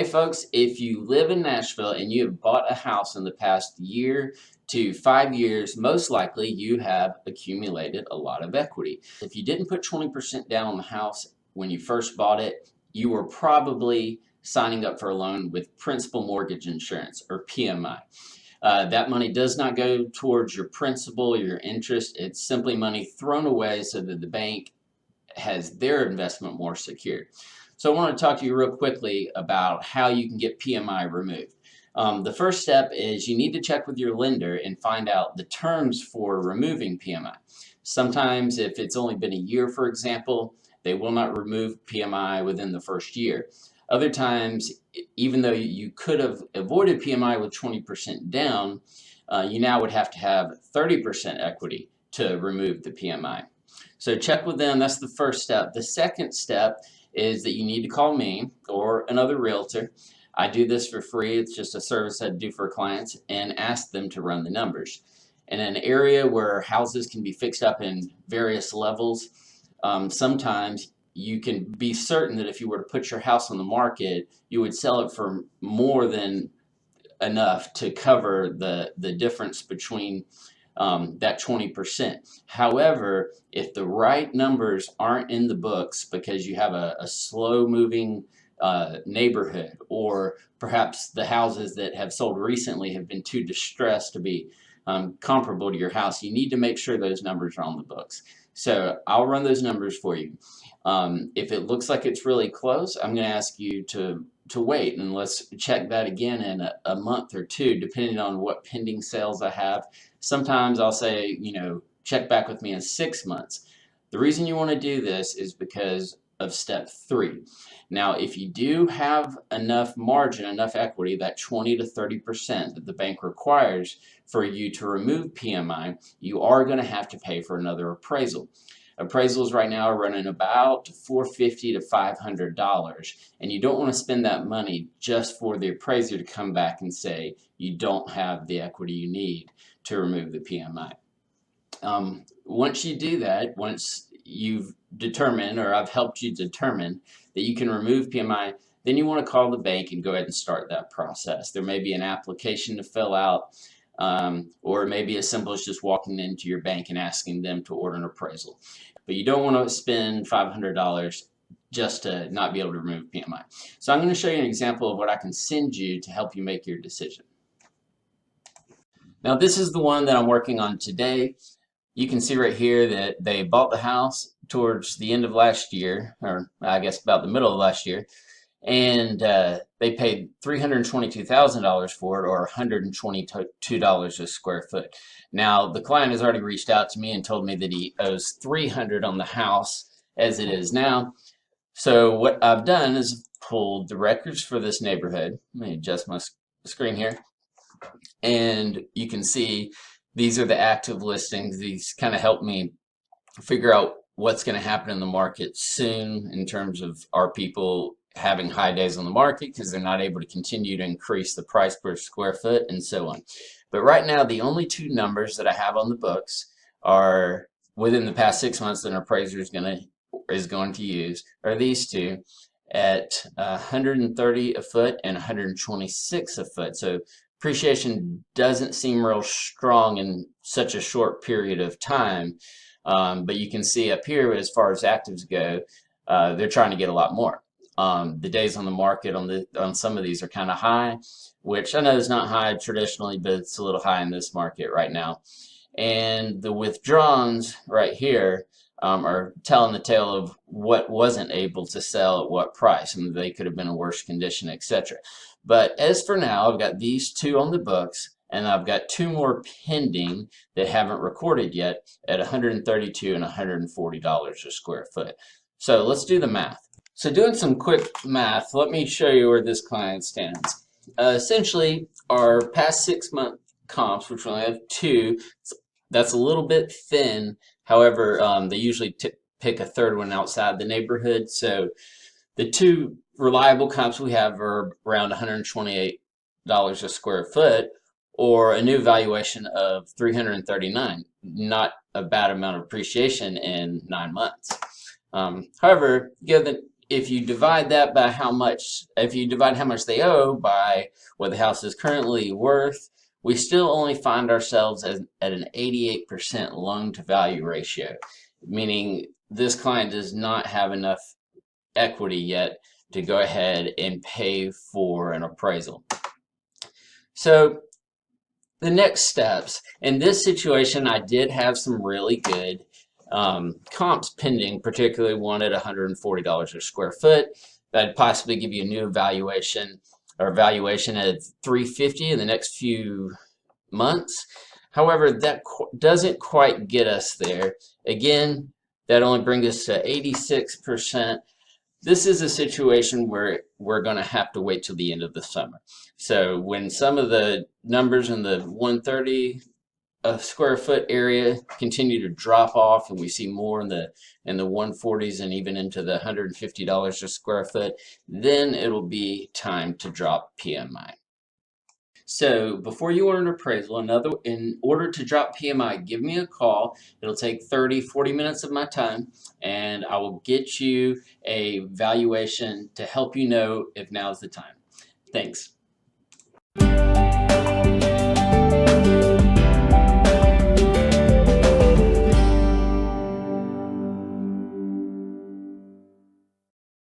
Hey folks, if you live in Nashville and you have bought a house in the past year to 5 years, most likely you have accumulated a lot of equity. If you didn't put 20% down on the house when you first bought it, you were probably signing up for a loan with principal mortgage insurance, or PMI. That money does not go towards your principal or your interest. It's simply money thrown away so that the bank has their investment more secure. So I want to talk to you real quickly about how you can get PMI removed. The first step is you need to check with your lender and find out the terms for removing PMI. Sometimes if it's only been a year, for example, they will not remove PMI within the first year. Other times, even though you could have avoided PMI with 20% down, you now would have to have 30% equity to remove the PMI. So check with them. That's the first step. The second step is that you need to call me or another realtor. I do this for free. It's just a service I do for clients, and ask them to run the numbers. In an area where houses can be fixed up in various levels, sometimes you can be certain that if you were to put your house on the market, you would sell it for more than enough to cover the difference between that 20%. However, if the right numbers aren't in the books because you have a slow moving neighborhood, or perhaps the houses that have sold recently have been too distressed to be comparable to your house, you need to make sure those numbers are on the books. So I'll run those numbers for you. If it looks like it's really close, I'm going to ask you to wait, and let's check that again in a month or two, depending on what pending sales I have. Sometimes I'll say, check back with me in 6 months. The reason you want to do this is because of step 3. Now, if you do have enough margin, enough equity, that 20 to 30% that the bank requires for you to remove PMI, you are going to have to pay for another appraisal. Appraisals right now are running about $450 to $500, and you don't want to spend that money just for the appraiser to come back and say you don't have the equity you need to remove the PMI. Once you do that, once you've determined, or I've helped you determine that you can remove PMI, then you want to call the bank and go ahead and start that process. There may be an application to fill out, or it may be as simple as just walking into your bank and asking them to order an appraisal. But you don't want to spend $500 just to not be able to remove PMI. So I'm going to show you an example of what I can send you to help you make your decision. Now, this is the one that I'm working on today. You can see right here that they bought the house towards the end of last year, or I guess about the middle of last year, and they paid $322,000 for it, or $122 a square foot. Now, the client has already reached out to me and told me that he owes $300 on the house as it is now. So what I've done is pulled the records for this neighborhood. Let me adjust my screen here, and you can see these are the active listings. These kind of help me figure out what's going to happen in the market soon in terms of are people having high days on the market because they're not able to continue to increase the price per square foot, and so on. But right now, the only two numbers that I have on the books are within the past 6 months that an appraiser is going to use are these two at 130 a foot and 126 a foot. So appreciation doesn't seem real strong in such a short period of time, but you can see up here, as far as actives go, they're trying to get a lot more. The days on the market on some of these are kind of high, which I know is not high traditionally, but it's a little high in this market right now. And the withdrawns right here are telling the tale of what wasn't able to sell at what price, and they could have been in worse condition, etc. But as for now, I've got these two on the books, and I've got two more pending that haven't recorded yet at $132 and $140 a square foot. So let's do the math. So doing some quick math, let me show you where this client stands. Essentially, our past 6 month comps, which we only have two, that's a little bit thin. However, they usually pick a third one outside the neighborhood. So the two reliable comps we have are around $128 a square foot, or a new valuation of $339. Not a bad amount of appreciation in 9 months. However, if you divide that by how much, if you divide how much they owe by what the house is currently worth, we still only find ourselves at an 88% loan to value ratio, meaning this client does not have enough equity yet to go ahead and pay for an appraisal. So the next steps, in this situation, I did have some really good comps pending, particularly one at $140 a square foot. That'd possibly give you a new evaluation or valuation at $350 in the next few months. However, that doesn't quite get us there. Again, that only brings us to 86%. This is a situation where we're going to have to wait till the end of the summer. So when some of the numbers in the 130 a square foot area continue to drop off, and we see more in the 140s and even into the $150 a square foot, then it'll be time to drop PMI. So before you order an appraisal, in order to drop PMI, give me a call. It'll take 30-40 minutes of my time, and I will get you a valuation to help you know if now's the time. Thanks.